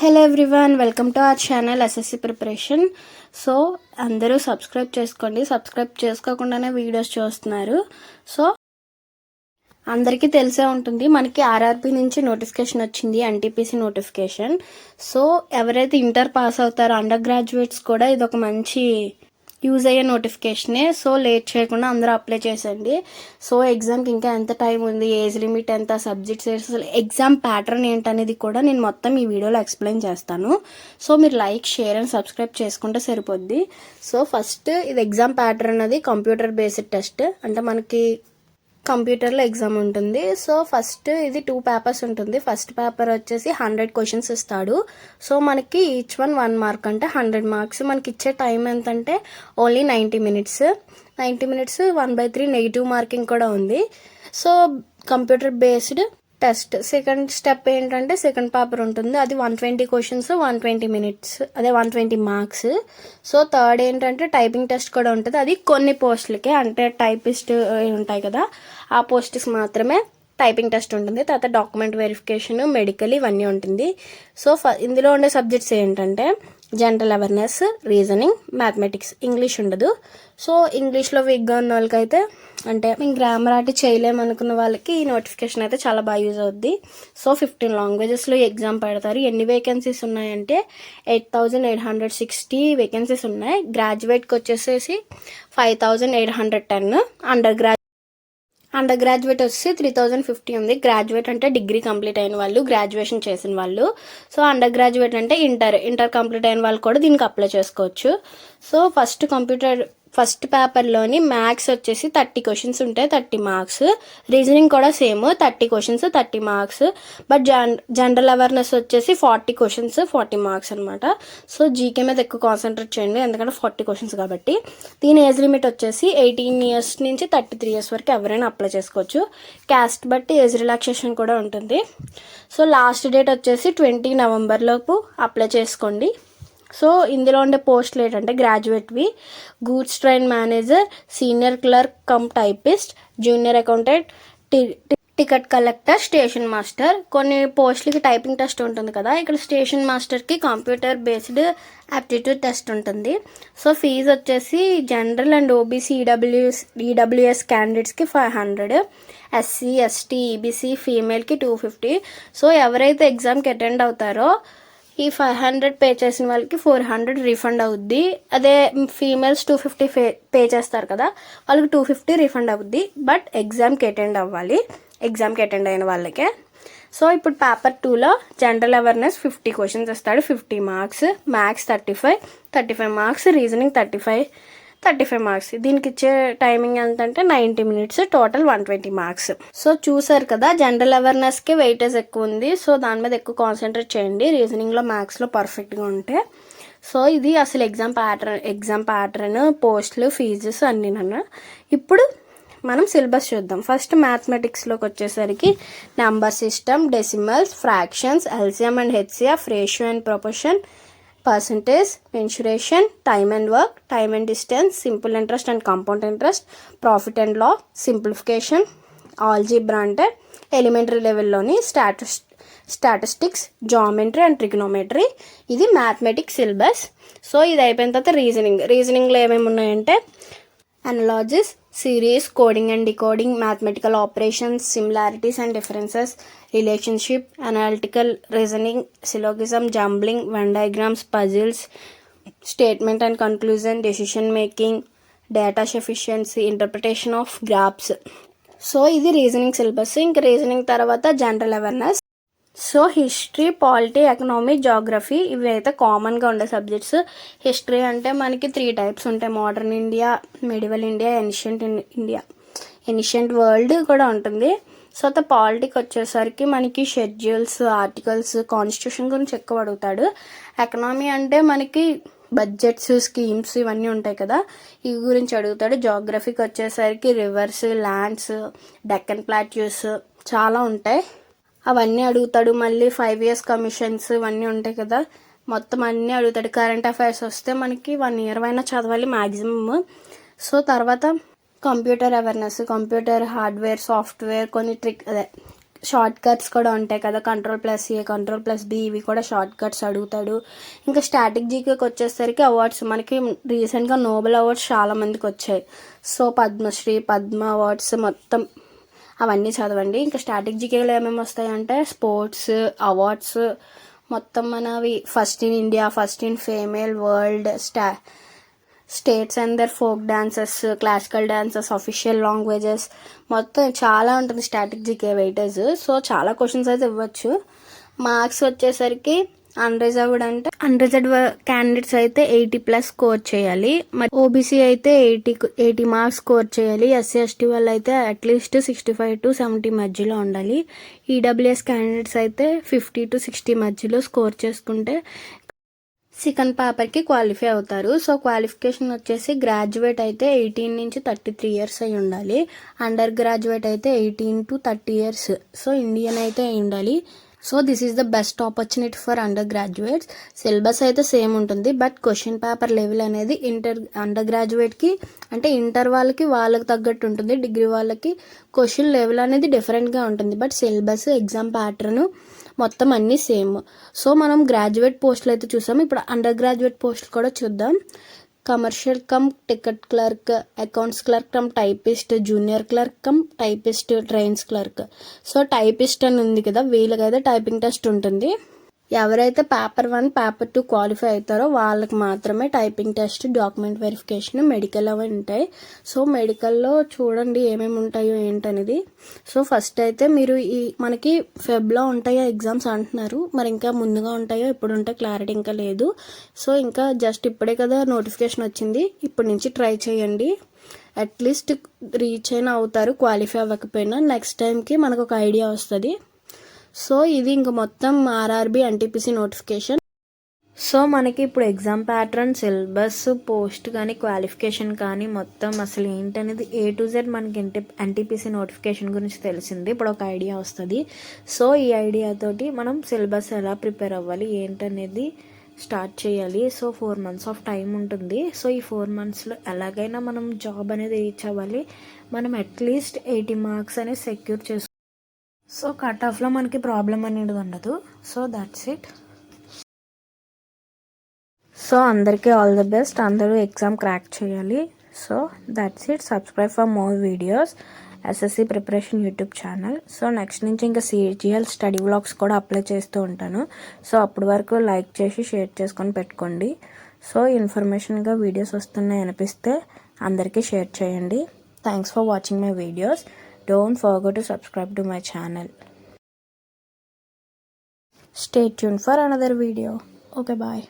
Hello everyone, welcome to our channel SSC preparation. So అందరూ subscribe చేసుకోండి. Subscribe చేసుకోకుండానే videos చూస్తున్నారు. So అందరికీ తెలిసే ఉంటుంది, మనకి ఆర్ఆర్బీ నుంచి నోటిఫికేషన్ వచ్చింది, ఎన్టీపీసీ నోటిఫికేషన్. సో ఎవరైతే ఇంటర్ పాస్ అవుతారో అండర్ గ్రాడ్యుయేట్స్ కూడా ఇది ఒక మంచి యూజ్ అయ్యే నోటిఫికేషనే. సో లేట్ చేయకుండా అందరూ అప్లై చేసండి. సో ఎగ్జామ్కి ఇంకా ఎంత టైం ఉంది, ఏజ్ లిమిట్ ఎంత, సబ్జెక్ట్స్ అసలు ఎగ్జామ్ ప్యాటర్న్ ఏంటనేది కూడా నేను మొత్తం ఈ వీడియోలో ఎక్స్ప్లెయిన్ చేస్తాను. సో మీరు లైక్, షేర్ అండ్ సబ్స్క్రైబ్ చేసుకుంటే సరిపోద్ది. సో ఫస్ట్ ఇది ఎగ్జామ్ ప్యాటర్న్ అది కంప్యూటర్ బేస్డ్ టెస్ట్, అంటే మనకి కంప్యూటర్లో ఎగ్జామ్ ఉంటుంది. సో ఫస్ట్ ఇది 2 పేపర్స్ ఉంటుంది. ఫస్ట్ పేపర్ వచ్చేసి 100 క్వశ్చన్స్ ఇస్తాడు. సో మనకి ఈచ్ వన్ 1 మార్క్, అంటే 100 మార్క్స్. మనకి ఇచ్చే టైం ఎంతంటే only 90 minutes. 90 minutes 1/3 negative marking కూడా ఉంది. So computer based test. Second step ఏంటంటే సెకండ్ పేపర్ ఉంటుంది, అది 120 క్వశ్చన్స్ 120 మినిట్స్, అదే 120 మార్క్స్. సో థర్డ్ ఏంటంటే టైపింగ్ టెస్ట్ కూడా ఉంటుంది, అది కొన్ని పోస్టులకే, అంటే టైపిస్ట్ ఉంటాయి కదా ఆ పోస్ట్కి మాత్రమే టైపింగ్ టెస్ట్ ఉంటుంది. తర్వాత డాక్యుమెంట్ వెరిఫికేషన్, మెడికల్ ఇవన్నీ ఉంటుంది. సో ఇందులో ఉండే సబ్జెక్ట్స్ ఏంటంటే general awareness, reasoning, mathematics. English ఉండదు. సో ఇంగ్లీష్లో వీక్గా ఉన్న వాళ్ళకైతే, అంటే మేము గ్రామర్ అటు చేయలేమనుకున్న వాళ్ళకి ఈ నోటిఫికేషన్ అయితే చాలా బాగా యూజ్ అవుద్ది. సో 15 లాంగ్వేజెస్లో ఎగ్జామ్ పెడతారు. ఎన్ని వేకెన్సీస్ ఉన్నాయంటే 8,860 వేకెన్సీస్ ఉన్నాయి. గ్రాడ్యుయేట్కి వచ్చేసేసి 5,810. అండర్ గ్రాడ్యుయేట్ వచ్చి 3,050 ఉంది. గ్రాడ్యుయేట్ అంటే డిగ్రీ కంప్లీట్ అయిన వాళ్ళు, గ్రాడ్యుయేషన్ చేసిన వాళ్ళు. సో అండర్ గ్రాడ్యుయేట్ అంటే ఇంటర్ కంప్లీట్ అయిన వాళ్ళు కూడా దీనికి అప్లై చేసుకోవచ్చు. సో ఫస్ట్ పేపర్లోని మ్యాథ్స్ వచ్చేసి 30 క్వశ్చన్స్ ఉంటాయి, 30 మార్క్స్. రీజనింగ్ కూడా same 30 questions 30 marks. But general awareness వచ్చేసి 40 క్వశ్చన్స్ 40 మార్క్స్ అనమాట. సో జీకే మీద ఎక్కువ కాన్సన్ట్రేట్ చేయండి, ఎందుకంటే 40 క్వశ్చన్స్ కాబట్టి. దీని ఏజ్ లిమిట్ వచ్చేసి 18 ఇయర్స్ నుంచి 33 ఇయర్స్ వరకు ఎవరైనా అప్లై చేసుకోవచ్చు. క్యాస్ట్ బట్టి ఏజ్ రిలాక్సేషన్ కూడా ఉంటుంది. సో లాస్ట్ డేట్ వచ్చేసి 20 నవంబర్ లోపు అప్లై చేసుకోండి. సో ఇందులో ఉండే పోస్టులు ఏంటంటే గ్రాడ్యుయేట్వి goods train manager, senior clerk cum typist, junior accountant, ticket collector, station master. కొన్ని పోస్టులకి టైపింగ్ టెస్ట్ ఉంటుంది కదా, ఇక్కడ స్టేషన్ మాస్టర్కి కంప్యూటర్ బేస్డ్ యాప్టిట్యూడ్ టెస్ట్ ఉంటుంది. సో ఫీజు వచ్చేసి జనరల్ అండ్ ఓబీసీ ఈడబ్ల్యూఎస్ క్యాండిడేట్స్కి 500, ఎస్సీ ఎస్టీ ఈబీసీ ఫీమేల్కి 250. సో ఎవరైతే ఎగ్జామ్కి అటెండ్ అవుతారో ఈ 500 పే చేసిన వాళ్ళకి 400 రీఫండ్ అవుద్ది. అదే ఫీమేల్స్ 250 పే చేస్తారు కదా, వాళ్ళకి 250 రీఫండ్ అవుద్ది. బట్ ఎగ్జామ్కి అటెండ్ అవ్వాలి, ఎగ్జామ్కి అటెండ్ అయిన వాళ్ళకే. సో ఇప్పుడు పేపర్ 2లో జనరల్ అవేర్నెస్ 50 క్వశ్చన్స్ ఇస్తాడు, 50 marks. Maths 35 marks. Reasoning 35 marks. దీనికి ఇచ్చే టైమింగ్ ఎంతంటే 90 మినిట్స్. Total 120 marks. సో చూసారు కదా, జనరల్ అవేర్నెస్కి వెయిటేజ్ ఎక్కువ ఉంది. సో దాని మీద ఎక్కువ కాన్సన్ట్రేట్ చేయండి, రీజనింగ్లో మ్యాథ్స్లో పర్ఫెక్ట్గా ఉంటే. సో ఇది అసలు ఎగ్జామ్ ప్యాటర్న్, పోస్టులు, ఫీజెస్ అన్నీ నన్ను. ఇప్పుడు మనం సిలబస్ చూద్దాం. ఫస్ట్ మ్యాథమెటిక్స్లోకి వచ్చేసరికి number system, decimals, fractions, LCM and HCF, ratio and proportion, percentage, mensuration, time and work, time and distance, simple interest and compound interest, profit and loss, simplification, algebra అంటే elementary లెవెల్లోని, statistics, geometry and trigonometry. ఇది mathematics syllabus. So ఇది అయిపోయిన తర్వాత రీజనింగ్లో ఏమేమి ఉన్నాయంటే analogies, series, coding and decoding, mathematical operations, similarities and differences, relationship, analytical reasoning, syllogism, jumbling, Venn diagrams, puzzles, statement and conclusion, decision making, data sufficiency, interpretation of graphs. So ఇది reasoning syllabus. ఇంకా reasoning తర్వాత general awareness. So history, polity, economy, geography ఇవి అయితే కామన్గా ఉండే subjects. History అంటే మనకి 3 types ఉంటాయి, modern India, medieval India, ancient world కూడా ఉంటుంది. సో పాలిటిక్ వచ్చేసరికి మనకి షెడ్యూల్స్, ఆర్టికల్స్, కాన్స్టిట్యూషన్ గురించి ఎక్కువ అడుగుతాడు. ఎకనామీ అంటే మనకి బడ్జెట్స్, స్కీమ్స్ ఇవన్నీ ఉంటాయి కదా, ఇవి గురించి అడుగుతాడు. జాగ్రఫీకి వచ్చేసరికి రివర్స్, ల్యాండ్స్, డెక్కన్ ప్లాట్యూస్ చాలా ఉంటాయి, అవన్నీ అడుగుతాడు. మళ్ళీ 5 years కమిషన్స్ ఇవన్నీ ఉంటాయి కదా, మొత్తం అన్నీ అడుగుతాడు. కరెంట్ అఫైర్స్ వస్తే మనకి 1 year అయినా చదవాలి మ్యాక్సిమమ్. సో తర్వాత computer awareness, computer hardware, software, కొన్ని షార్ట్ కట్స్ కూడా ఉంటాయి కదా, Ctrl+A Ctrl+B ఇవి కూడా షార్ట్ కట్స్ అడుగుతాడు. ఇంకా స్టాటిక్ జీకేకి వచ్చేసరికి అవార్డ్స్ మనకి రీసెంట్గా నోబెల్ అవార్డ్స్ చాలా మందికి వచ్చాయి. సో పద్మశ్రీ, పద్మ అవార్డ్స్ మొత్తం అవన్నీ చదవండి. ఇంకా స్టాటిక్ జీకేలో ఏమేమి వస్తాయంటే స్పోర్ట్స్ అవార్డ్స్ మొత్తం మనవి first in India, first in female, world, states and their folk dances, classical dances, official languages మొత్తం చాలా ఉంటుంది స్టాటిక్ జీకే వెయిటేజ్. సో చాలా క్వశ్చన్స్ అయితే ఇవ్వచ్చు. మార్క్స్ వచ్చేసరికి అన్రిజర్వ్డ్ క్యాండిడేట్స్ అయితే 80+ స్కోర్ చేయాలి. మరి ఓబీసీ అయితే 80 మార్క్స్ స్కోర్ చేయాలి. ఎస్సీ ఎస్టీ వాళ్ళు అయితే అట్లీస్ట్ 65 to 70 మధ్యలో ఉండాలి. ఈడబ్ల్యూఎస్ క్యాండిడేట్స్ అయితే 50 to 60 మధ్యలో స్కోర్ చేసుకుంటే సెకండ్ పేపర్కి క్వాలిఫై అవుతారు. సో క్వాలిఫికేషన్ వచ్చేసి గ్రాడ్యుయేట్ అయితే 18 నుంచి 33 ఇయర్స్ అయి ఉండాలి. అండర్ గ్రాడ్యుయేట్ అయితే 18 to 30 ఇయర్స్. సో ఇండియన్ అయితే అయి ఉండాలి. So this is the best opportunity for under graduates. Syllabus అయితే సేమ్ ఉంటుంది, బట్ క్వశ్చన్ పేపర్ లెవెల్ అనేది అండర్ గ్రాడ్యుయేట్కి అంటే ఇంటర్ వాళ్ళకి తగ్గట్టు ఉంటుంది. డిగ్రీ వాళ్ళకి క్వశ్చన్ లెవెల్ అనేది డిఫరెంట్గా ఉంటుంది, బట్ సిలబస్, ఎగ్జామ్ ప్యాటర్న్ మొత్తం అన్నీ సేమ్. సో మనం గ్రాడ్యుయేట్ పోస్టులు అయితే చూసాము. ఇప్పుడు అండర్ గ్రాడ్యుయేట్ పోస్టులు కూడా చూద్దాం. Commercial come ticket clerk, accounts clerk cum typist, junior clerk cum typist, trains clerk. So typist అని ఉంది కదా, వీళ్ళకైతే టైపింగ్ టెస్ట్ ఉంటుంది. ఎవరైతే పేపర్ 1 పేపర్ 2 క్వాలిఫై అవుతారో వాళ్ళకి మాత్రమే typing test, document verification, medical అవి ఉంటాయి. సో మెడికల్లో చూడండి ఏమేమి ఉంటాయో ఏంటనేది. సో ఫస్ట్ అయితే మీరు మనకి ఫెబ్లో ఉంటాయో ఎగ్జామ్స్ అంటున్నారు, మరి ఇంకా ముందుగా ఉంటాయో ఇప్పుడు ఉంటే క్లారిటీ ఇంకా లేదు. సో ఇంకా జస్ట్ ఇప్పుడే కదా నోటిఫికేషన్ వచ్చింది, ఇప్పటి నుంచి ట్రై చేయండి. అట్లీస్ట్ రీచ్ అయినా అవుతారు, క్వాలిఫై అవ్వకపోయినా నెక్స్ట్ టైంకి మనకు ఒక ఐడియా వస్తుంది. సో ఇది ఇంక మొత్తం ఆర్ఆర్బీ ఎన్టీపీసీ నోటిఫికేషన్. సో మనకి ఇప్పుడు ఎగ్జామ్ ప్యాటర్న్, సిలబస్, పోస్ట్ కానీ క్వాలిఫికేషన్ కానీ మొత్తం అసలు ఏంటనేది A to Z మనకి ఎన్టీపీసీ నోటిఫికేషన్ గురించి తెలిసింది. ఇప్పుడు ఒక ఐడియా వస్తుంది. సో ఈ ఐడియాతోటి మనం సిలబస్ ఎలా ప్రిపేర్ అవ్వాలి ఏంటనేది స్టార్ట్ చేయాలి. సో 4 months ఆఫ్ టైం ఉంటుంది. సో ఈ 4 monthsలో ఎలాగైనా మనం జాబ్ అనేది రీచ్ అవ్వాలి. మనం అట్లీస్ట్ 80 మార్క్స్ అనేది సెక్యూర్ చేసుకోవాలి. సో కట్ ఆఫ్లో మనకి ప్రాబ్లం అనేది ఉండదు. So that's it. సో అందరికీ ఆల్ ది బెస్ట్. అందరూ ఎగ్జామ్ క్రాక్ చేయాలి. So that's it. Subscribe for more videos. SSC preparation YouTube channel. So next నుంచి ఇంకా CGL స్టడీ వ్లాగ్స్ కూడా అప్లై చేస్తూ ఉంటాను. సో అప్పటి వరకు లైక్ చేసి షేర్ చేసుకొని పెట్టుకోండి. సో ఇన్ఫర్మేషన్గా వీడియోస్ వస్తున్నాయి అనిపిస్తే అందరికీ షేర్ చేయండి. Thanks for watching my videos. Don't forget to subscribe to my channel. Stay tuned for another video. Okay, bye.